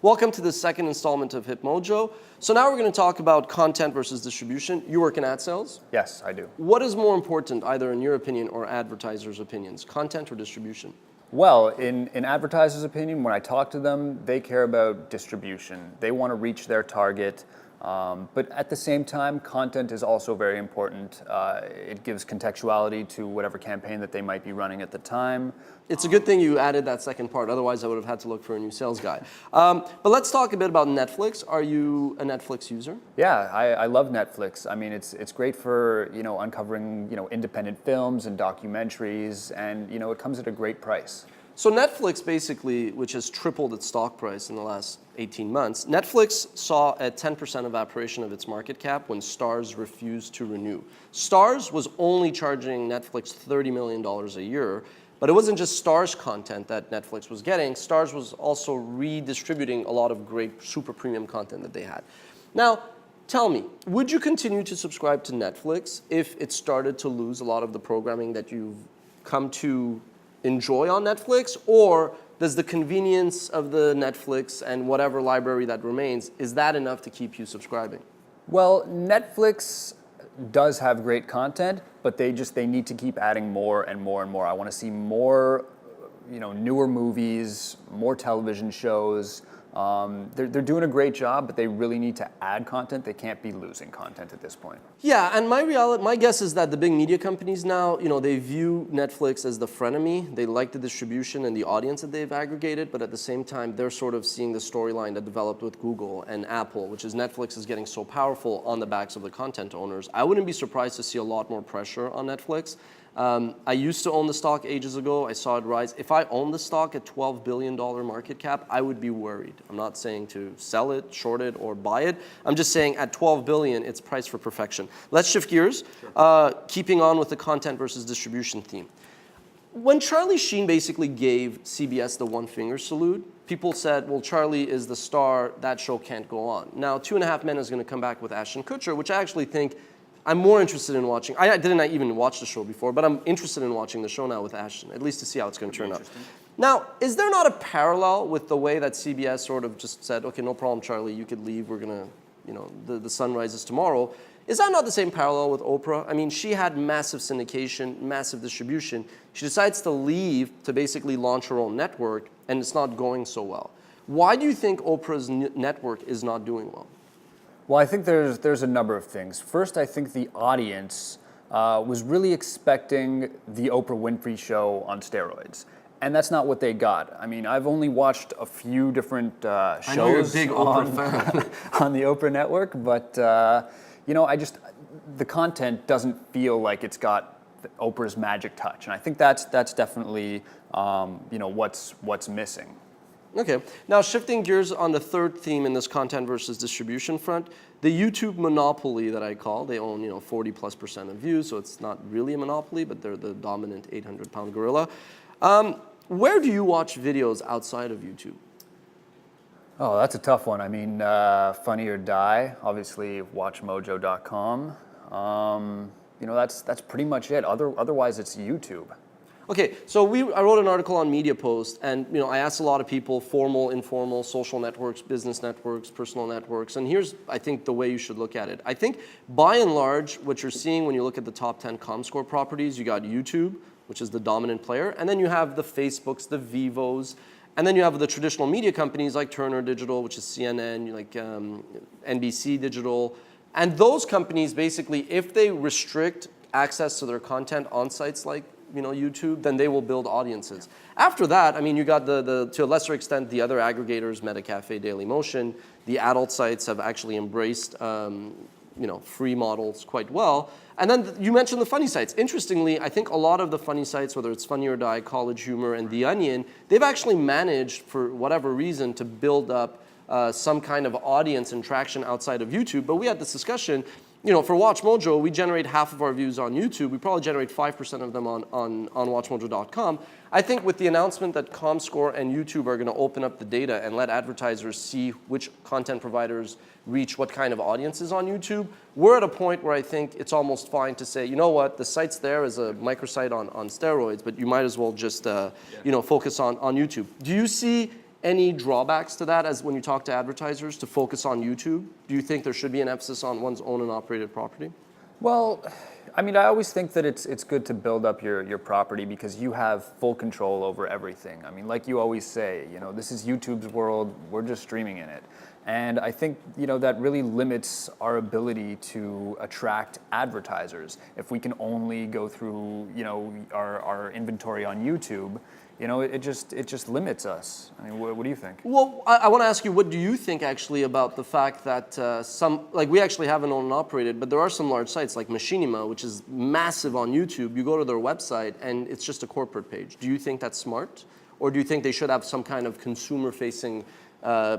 Welcome to the second installment of HipMojo. So now we're going to talk about content versus distribution. You work in ad sales? Yes, I do. What is more important, either in your opinion or advertisers' opinions, content or distribution? Well, in advertisers' opinion, when I talk to them, they care about distribution. They want to reach their target. But at the same time, content is also very important. It gives contextuality to whatever campaign that they might be running at the time. It's a good thing you added that second part. Otherwise, I would have had to look for a new sales guy. But let's talk a bit about Netflix. Are you a Netflix user? Yeah, I love Netflix. I mean, it's great for uncovering independent films and documentaries, and it comes at a great price. So Netflix basically, which has tripled its stock price in the last 18 months, Netflix saw a 10% evaporation of its market cap when Starz refused to renew. Starz was only charging Netflix $30 million a year, but it wasn't just Starz content that Netflix was getting. Starz was also redistributing a lot of great super premium content that they had. Now, tell me, would you continue to subscribe to Netflix if it started to lose a lot of the programming that you've come to enjoy on Netflix, or does the convenience of the Netflix and whatever library that remains, is that enough to keep you subscribing? Well, Netflix does have great content, but they need to keep adding more and more and more. I want to see more, newer movies, more television shows. They're doing a great job, but they really need to add content. They can't be losing content at this point. Yeah, and my guess is that the big media companies now, they view Netflix as the frenemy. They like the distribution and the audience that they've aggregated, but at the same time, they're sort of seeing the storyline that developed with Google and Apple, which is Netflix is getting so powerful on the backs of the content owners. I wouldn't be surprised to see a lot more pressure on Netflix. I used to own the stock ages ago. I saw it rise. If I owned the stock at $12 billion market cap, I would be worried. I'm not saying to sell it, short it, or buy it. I'm just saying at $12 billion, it's priced for perfection. Let's shift gears, keeping on with the content versus distribution theme. When Charlie Sheen basically gave CBS the one finger salute, people said, well, Charlie is the star. That show can't go on. Now, 2.5 Men is going to come back with Ashton Kutcher, which I actually think I'm more interested in watching. I didn't even watch the show before, but I'm interested in watching the show now with Ashton, at least to see how it's going to turn out. Now, is there not a parallel with the way that CBS sort of just said, okay, no problem, Charlie, you could leave. We're going to, the sun rises tomorrow. Is that not the same parallel with Oprah? I mean, she had massive syndication, massive distribution. She decides to leave to basically launch her own network, and it's not going so well. Why do you think Oprah's network is not doing well? Well, I think there's a number of things. First, I think the audience was really expecting the Oprah Winfrey Show on steroids. And that's not what they got. I mean, I've only watched a few different shows I know you're a big Oprah fan. on the Oprah Network, but the content doesn't feel like it's got Oprah's magic touch. And I think that's definitely what's missing. Okay, now shifting gears on the third theme in this content versus distribution front, the YouTube monopoly that I call, they own 40+% of views, so it's not really a monopoly, but they're the dominant 800-pound gorilla. Where do you watch videos outside of YouTube? Oh, that's a tough one. I mean, Funny or Die, obviously WatchMojo.com. That's pretty much it. Otherwise, it's YouTube. Okay, so I wrote an article on Media Post, and I asked a lot of people, formal, informal, social networks, business networks, personal networks, and here's, I think, the way you should look at it. I think, by and large, what you're seeing when you look at the top 10 Comscore properties, you got YouTube, which is the dominant player, and then you have the Facebooks, the Vivos, and then you have the traditional media companies like Turner Digital, which is CNN, like NBC Digital, and those companies, basically, if they restrict access to their content on sites like YouTube, then they will build audiences. After that, I mean, you got to a lesser extent, the other aggregators, MetaCafe, Dailymotion. The adult sites have actually embraced, free models quite well. And then you mentioned the funny sites. Interestingly, I think a lot of the funny sites, whether it's Funny or Die, College Humor, and The Onion, they've actually managed, for whatever reason, to build up some kind of audience and traction outside of YouTube. But we had this discussion. For WatchMojo, we generate half of our views on YouTube. We probably generate 5% of them on WatchMojo.com. I think with the announcement that Comscore and YouTube are going to open up the data and let advertisers see which content providers reach what kind of audiences on YouTube, we're at a point where I think it's almost fine to say, you know what, the site's there as a microsite on steroids, but you might as well just focus on YouTube. Do you see any drawbacks to that as when you talk to advertisers to focus on YouTube? Do you think there should be an emphasis on one's own and operated property? Well, I mean, I always think that it's good to build up your property because you have full control over everything. I mean, like you always say, this is YouTube's world, we're just streaming in it. And I think, that really limits our ability to attract advertisers. If we can only go through, our inventory on YouTube, it just limits us. I mean, what do you think? Well, I want to ask you, what do you think actually about the fact that we actually have an owned and operated, but there are some large sites like Machinima, which is massive on YouTube. You go to their website and it's just a corporate page. Do you think that's smart? Or do you think they should have some kind of consumer-facing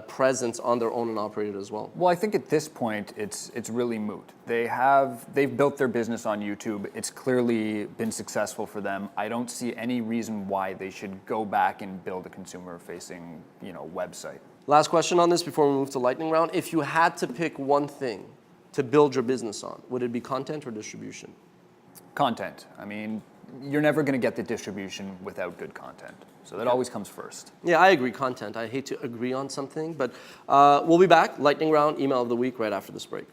presence on their own and operated as well? Well, I think at this point it's really moot. They've built their business on YouTube. It's clearly been successful for them. I don't see any reason why they should go back and build a consumer-facing, website. Last question on this before we move to lightning round. If you had to pick one thing to build your business on, would it be content or distribution? Content. I mean, you're never going to get the distribution without good content. So that always comes first. Yeah, I agree, content. I hate to agree on something, but we'll be back. Lightning round, email of the week right after this break.